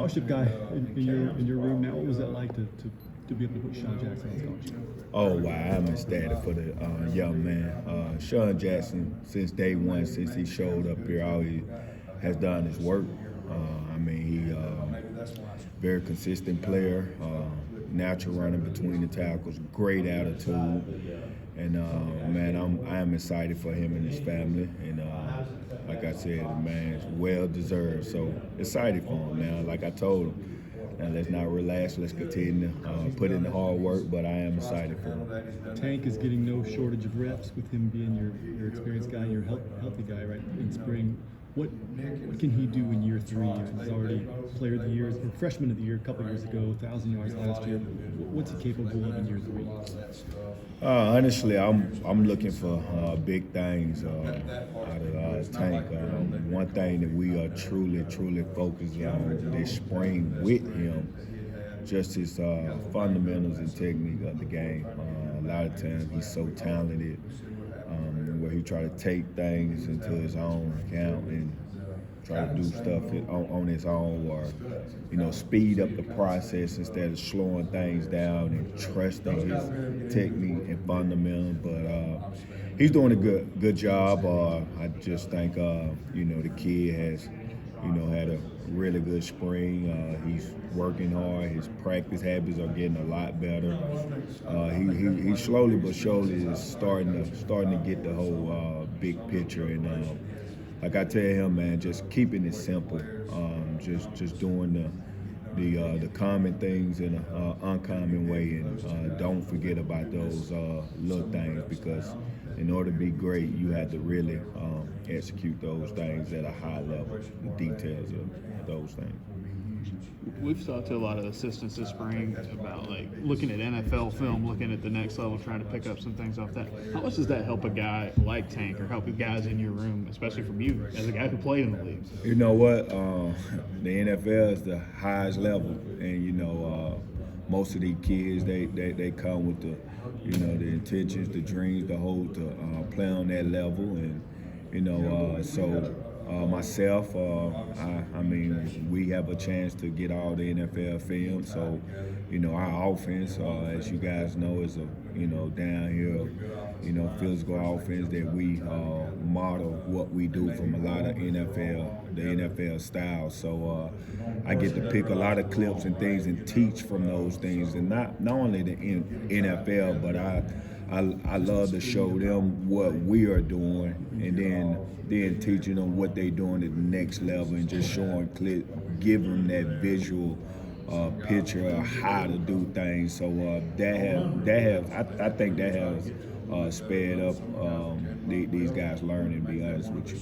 scholarship guy in your room now. What was that like to be able to put Sean Jackson on scholarship? Oh, wow, I'm ecstatic for the young man. Sean Jackson, since day one, since he showed up here, all he has done is work. He very consistent player, natural running between the tackles, great attitude. And, man, I am excited for him and his family. And, like I said, man, it's well-deserved. So excited for him, man. Like I told him, now let's not relax. Let's continue to put in the hard work, but I am excited for him. Tank is getting no shortage of reps with him being your experienced guy, your healthy guy, right, in spring. What can he do in year 3? He's already player of the year, or freshman of the year a couple years ago, 1,000 yards last year. What's he capable of in year 3? Honestly, I'm looking for big things out of Tank. One thing that we are truly focused on this spring with him, just his fundamentals and technique of the game. A lot of times he's so talented, where he try to take things into his own account and try to do stuff on his own, or speed up the process instead of slowing things down and trusting his technique and fundamental. But he's doing a good job. I just think the kid has had a really good spring. He's working hard. His practice habits are getting a lot better. He slowly but surely is starting to get the whole big picture. And like I tell him, man, just keeping it simple. Just doing the common things in an uncommon way, and don't forget about those little things, because in order to be great, you have to really execute those things at a high level, the details of those things. We've talked to a lot of assistants this spring about looking at NFL film, looking at the next level, trying to pick up some things off that. How much does that help a guy like Tank, or help you guys in your room, especially from you as a guy who played in the league? You know what? The NFL is the highest level, and most of these kids they come with the intentions, the dreams, the hope to play on that level, and myself, we have a chance to get all the NFL film. So, our offense, as you guys know, is a downhill, physical offense that we model what we do from a lot of the NFL style. So I get to pick a lot of clips and things and teach from those things, and not only the NFL, but I love to show them what we are doing, and then teaching them what they're doing at the next level, and just showing give them that visual picture of how to do things. So I think that has sped up these guys learning, to be honest with you.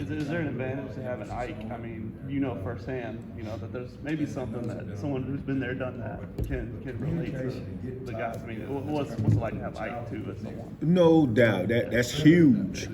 Is there an advantage to having Ike? I mean, firsthand, that there's maybe something that someone who's been there, done that can relate to the guys. I mean, what's it like to have Ike too as someone? No doubt, that's huge.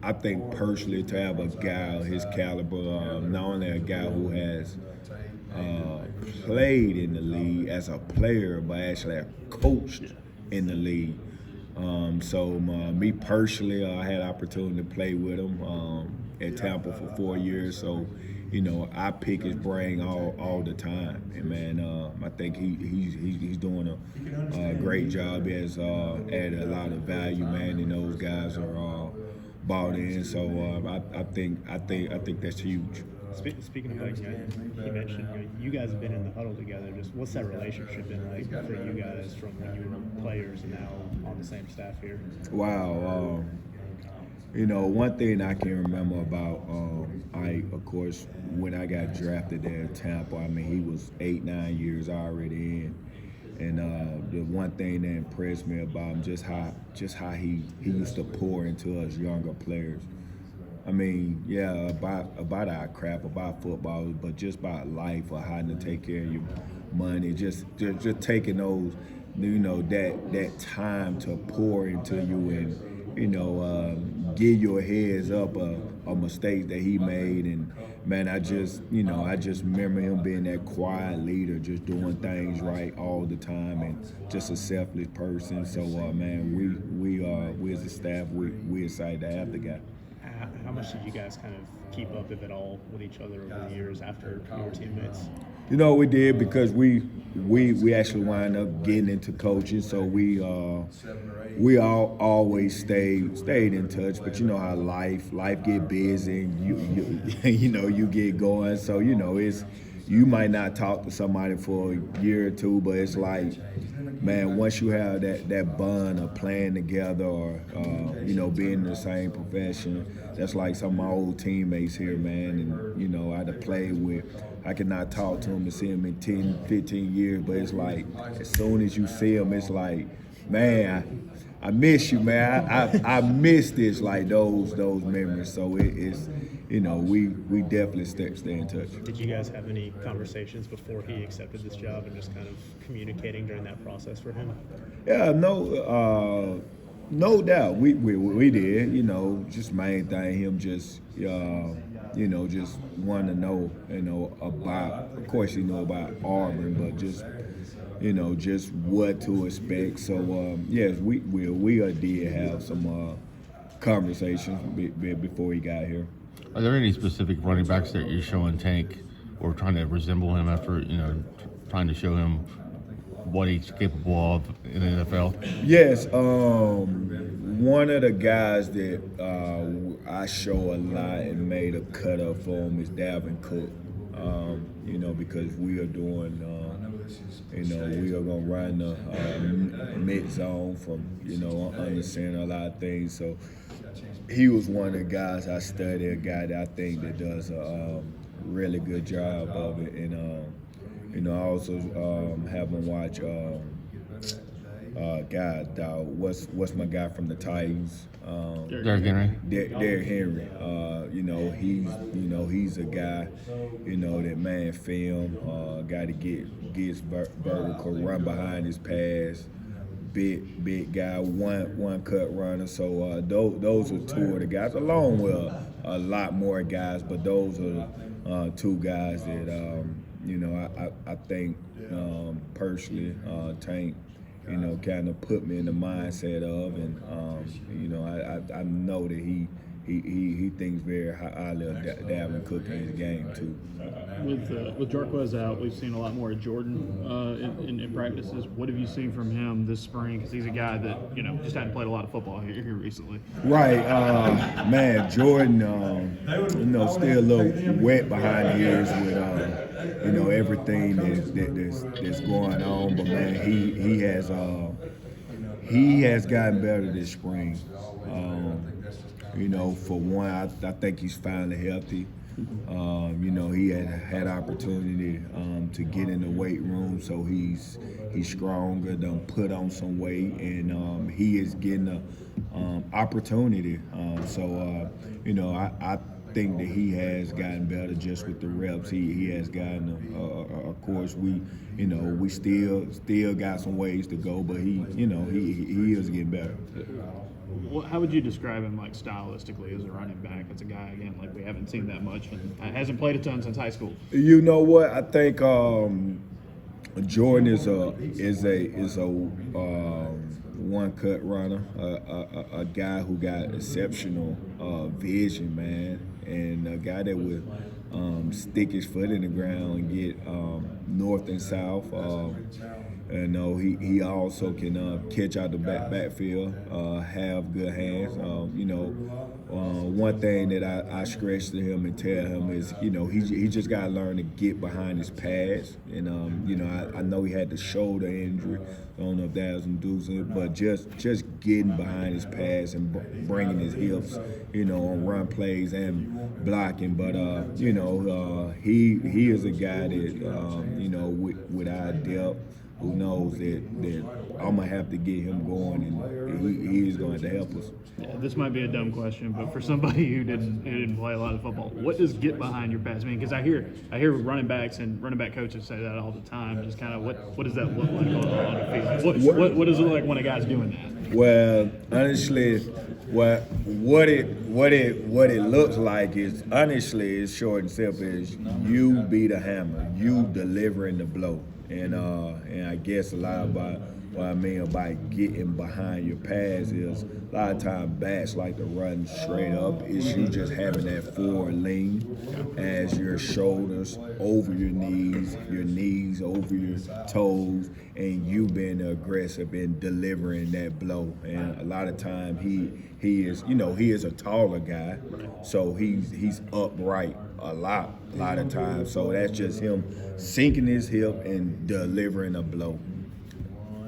I think personally, to have a guy of his caliber, not only a guy who has played in the league as a player, but actually have coached in the league. Me personally, I had opportunity to play with him at Tampa for 4 years. So, I pick his brain all the time. And man, I think he's doing a great job. He has added a lot of value, man, and those guys are bought in. So I think that's huge. Speaking of he mentioned you guys have been in the huddle together. Just what's that relationship been like for you guys from when you were players and now on the same staff here? Wow. One thing I can remember about Ike, of course, when I got drafted there at Tampa, he was 8-9 years already in. And the one thing that impressed me about him, just how he used to pour into us younger players. About our crap, about football, but just about life, or how to take care of your money, just taking those, that time to pour into you, and give your heads up a mistake that he made. And man, I just remember him being that quiet leader, just doing things right all the time, and just a selfless person. So man, we as a staff, we excited to have the guy. How how much did you guys kind of keep up, if at all, with each other over the years after you were teammates? You know, we did because we actually wind up getting into coaching, so we all always stayed in touch. But you know how life get busy, and you get going. So you know you might not talk to somebody for a year or two, but it's like, man, once you have that bond of playing together or being in the same profession, that's like some of my old teammates here, man. And you know, I had to play with. I could not talk to them and see them in 10, 15 years, but it's like as soon as you see them, it's like, man, I miss you, man. I miss this, like those memories. So it's we definitely stay in touch. Did you guys have any conversations before he accepted this job and just kind of communicating during that process for him? Yeah, no doubt. We did. You know, just main thing, him just just want to know about. Of course, he know about Auburn, but just what to expect. So yes, we did have some conversations before he got here. Are there any specific running backs that you're showing Tank or trying to resemble him after, trying to show him what he's capable of in the NFL? Yes. One of the guys that I show a lot and made a cut up for him is Dalvin Cook. Because we are doing, we are going to run the mid zone from, understanding a lot of things. So he was one of the guys I studied, a guy that I think that does a really good job of it. And, I also have him watch what's my guy from the Titans? Derrick Henry. Derrick Henry. He's a guy, that man film, guy that gets vertical, run behind his pass, big guy, one cut runner. So those are two of the guys, along with a lot more guys, but those are two guys that I think personally Tank kind of put me in the mindset of, and I know that he thinks very highly of Dalvin Cook in his game too. With Jarquez out, we've seen a lot more of Jordan in practices. What have you seen from him this spring? Because he's a guy that just hadn't played a lot of football here recently. Right, man. Jordan, still a little wet behind the ears with everything that's going on. But man, he has gotten better this spring. For one, I think he's finally healthy. He had opportunity to get in the weight room, so he's stronger, done put on some weight, and he is getting an opportunity. I think that he has gotten better just with the reps. He has gotten. Of course, we still got some ways to go, but he is getting better. Well, how would you describe him, like, stylistically as a running back? It's a guy, again, like we haven't seen that much, and hasn't played a ton since high school. You know what? I think Jordan is a one cut runner, a guy who got exceptional vision, man, and a guy that would stick his foot in the ground and get north and south. He also can catch out the backfield, have good hands. One thing that I stress to him and tell him is, he just got to learn to get behind his pads. And I know he had the shoulder injury. I don't know if that was inducing it, but just getting behind his pads and bringing his hips, on run plays and blocking. But he is a guy that with our depth, who knows that I'm gonna have to get him going, and he is going to help us. Yeah, this might be a dumb question, but for somebody who didn't play a lot of football, what does get behind your pads mean? Because I hear running backs and running back coaches say that all the time. Just kind of what does that look like on the field? What does it look like when a guy's doing that? Well, honestly, what it looks like is, honestly, it's short and simple. Is you be the hammer, you delivering the blow. And I guess a lot about what I mean by getting behind your pass is a lot of times backs like to run straight up. It's you just having that forward lean as your shoulders over your knees over your toes, and you being aggressive in delivering that blow. And a lot of time he is a taller guy, so he's upright a lot of times. So that's just him sinking his hip and delivering a blow.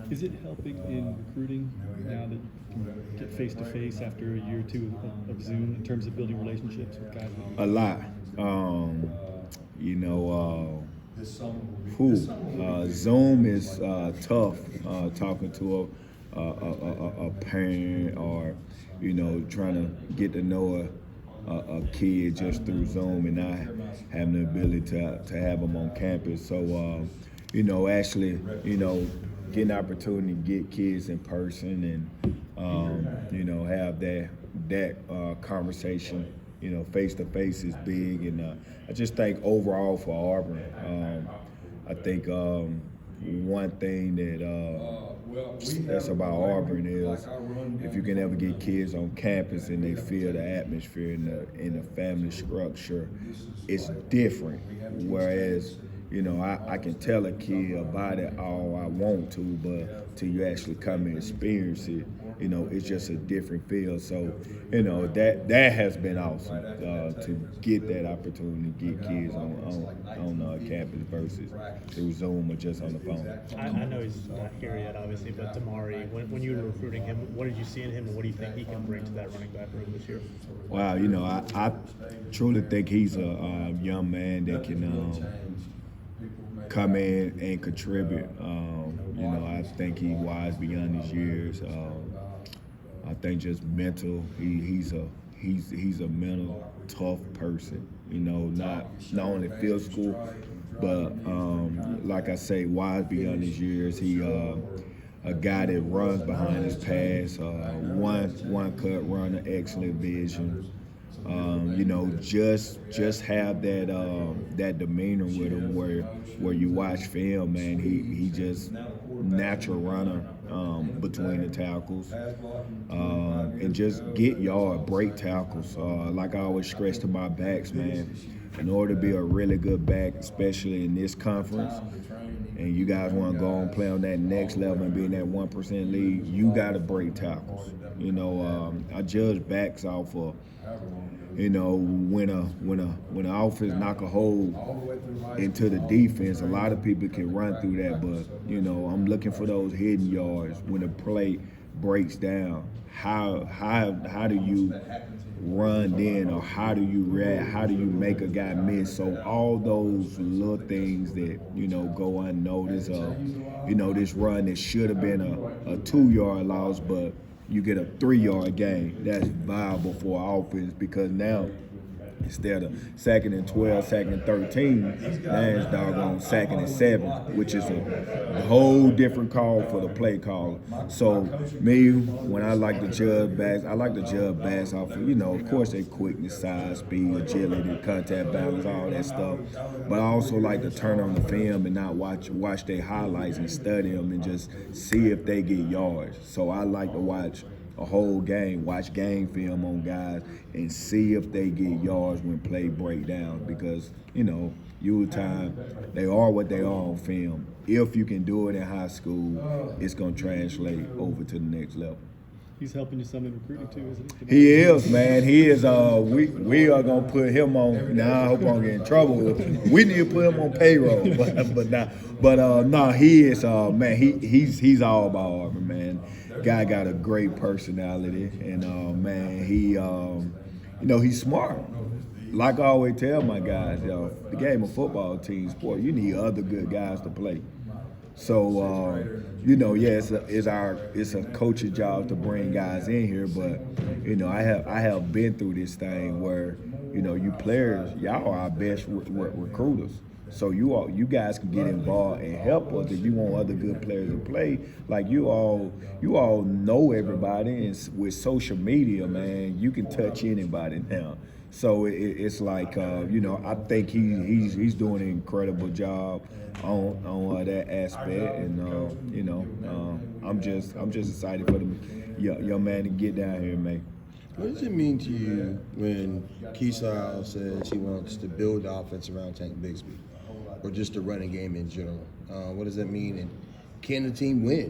Is it helping in recruiting now that you can get face to face after a year or two of Zoom in terms of building relationships with guys? A lot. Zoom is tough talking to a parent or, trying to get to know a kid just through Zoom and not having the ability to have them on campus. So, actually, getting the opportunity to get kids in person and, have that conversation, face to face is big. And I just think overall for Auburn, I think one thing that's about Auburn is if you can ever get kids on campus and they feel the atmosphere in the family structure, it's different. Whereas, I can tell a kid about it all I want to, but till you actually come and experience it, it's just a different feel. So, that has been awesome to get that opportunity to get kids on campus versus through Zoom or just on the phone. I know he's not here yet, obviously, but Damari, when you were recruiting him, what did you see in him, and what do you think he can bring to that running back room this year? Wow, I truly think he's a young man that can come in and contribute. I think he's wise beyond his years. I think just mental. He's a mental tough person. Not only physical, but like I say, wise beyond his years. He a guy that runs behind his pass. One cut runner, excellent vision. Just have that demeanor with him where you watch film, man. He just natural runner between the tackles, and just get yard, break tackles. Like I always stress to my backs, man. In order to be a really good back, especially in this conference, and you guys want to go and play on that next level and be in that 1% league, you got to break tackles. I judge backs off of, when an offense knock a hole into the defense, a lot of people can run through that, but I'm looking for those hidden yards when the play breaks down. How do you run then, or how do you react? How do you make a guy miss? So all those little things that go unnoticed. This run that should have been a 2-yard loss, but you get a 3-yard gain. That's viable for offense, because now instead of 2nd and 12, 2nd and 13, now it's doggone 2nd and 7, which is a whole different call for the play caller. So me, when I like to judge backs, I like to judge backs off of, of course, their quickness, size, speed, agility, contact balance, all that stuff. But I also like to turn on the film and not watch their highlights and study them and just see if they get yards. So I like to watch a whole game, watch game film on guys and see if they get yards when play break down, because time they are what they are on film. If you can do it in high school, it's going to translate over to the next level. He's helping you some in recruiting too, isn't he? He is, man. He is. We are gonna put him on. Now I hope I don't get in trouble. We need to put him on payroll, but he is. Man, he's all about Auburn, man. Guy got a great personality, and man, he's smart. Like I always tell my guys, the game of football, team sport, you need other good guys to play. So, it's a coach's job to bring guys in here, but I have been through this thing where you players, y'all are our best recruiters. So you guys can get involved and help us if you want other good players to play. Like you all know everybody, and with social media, man, you can touch anybody now. So it's like you know, I think he's doing an incredible job on that aspect, and you know, I'm just excited for the young man to get down here, man. What does it mean to you when Keyshawn says he wants to build the offense around Tank Bigsby, or just the running game in general? What does that mean, and can the team win